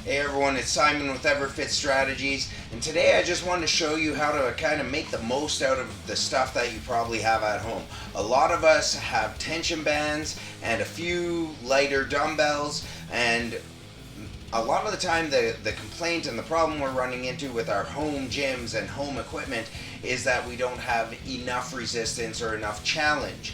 Hey everyone, it's Simon with EverFit Strategies, and today I just wanted to show you how to kind of make the most out of the stuff that you probably have at home. A lot of us have tension bands and a few lighter dumbbells, and a lot of the time the complaint and the problem we're running into with our home gyms and home equipment is that we don't have enough resistance or enough challenge.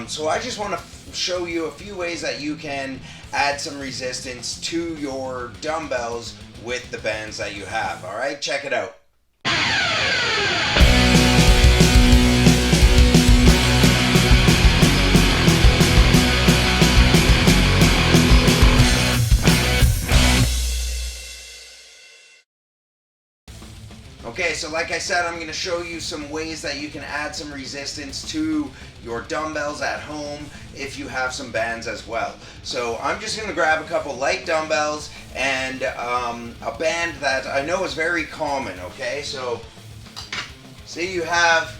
So I just want to show you a few ways that you can add some resistance to your dumbbells with the bands that you have. Alright, check it out. Okay, so like I said, I'm going to show you some ways that you can add some resistance to your dumbbells at home if you have some bands as well. So I'm just going to grab a couple light dumbbells and a band that I know is very common, okay? So say you have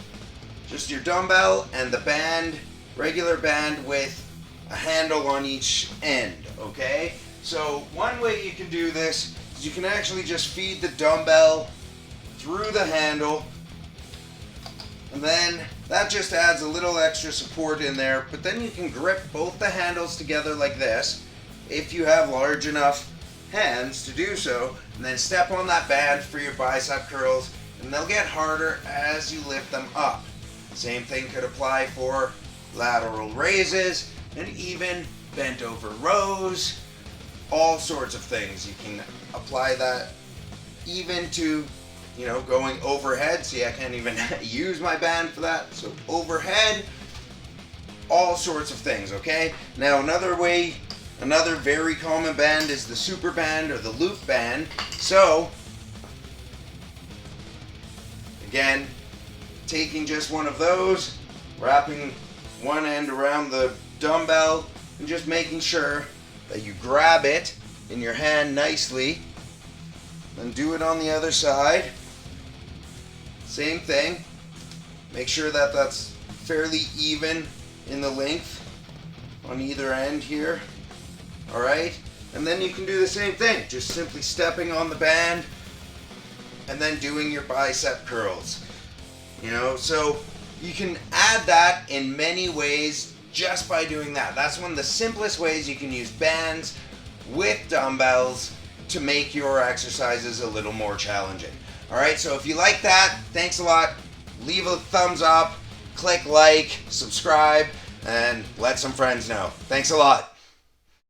just your dumbbell and the band, regular band with a handle on each end, okay? So one way you can do this is you can actually just feed the dumbbell through the handle, and then that just adds a little extra support in there. But then you can grip both the handles together like this if you have large enough hands to do so, and then step on that band for your bicep curls, and they'll get harder as you lift them up. Same thing could apply for lateral raises and even bent over rows, all sorts of things. You can apply that even to, you know, going overhead. See, I can't even use my band for that. So overhead, all sorts of things, okay? Now another way, another very common band is the super band or the loop band. So again, taking just one of those, wrapping one end around the dumbbell and just making sure that you grab it in your hand nicely, and do it on the other side. Same thing. Make sure that that's fairly even in the length on either end here. Alright? And then you can do the same thing. Just simply stepping on the band and then doing your bicep curls. You know, so you can add that in many ways just by doing that. That's one of the simplest ways you can use bands with dumbbells to make your exercises a little more challenging. Alright, so if you like that, thanks a lot. Leave a thumbs up, click like, subscribe, and let some friends know. Thanks a lot.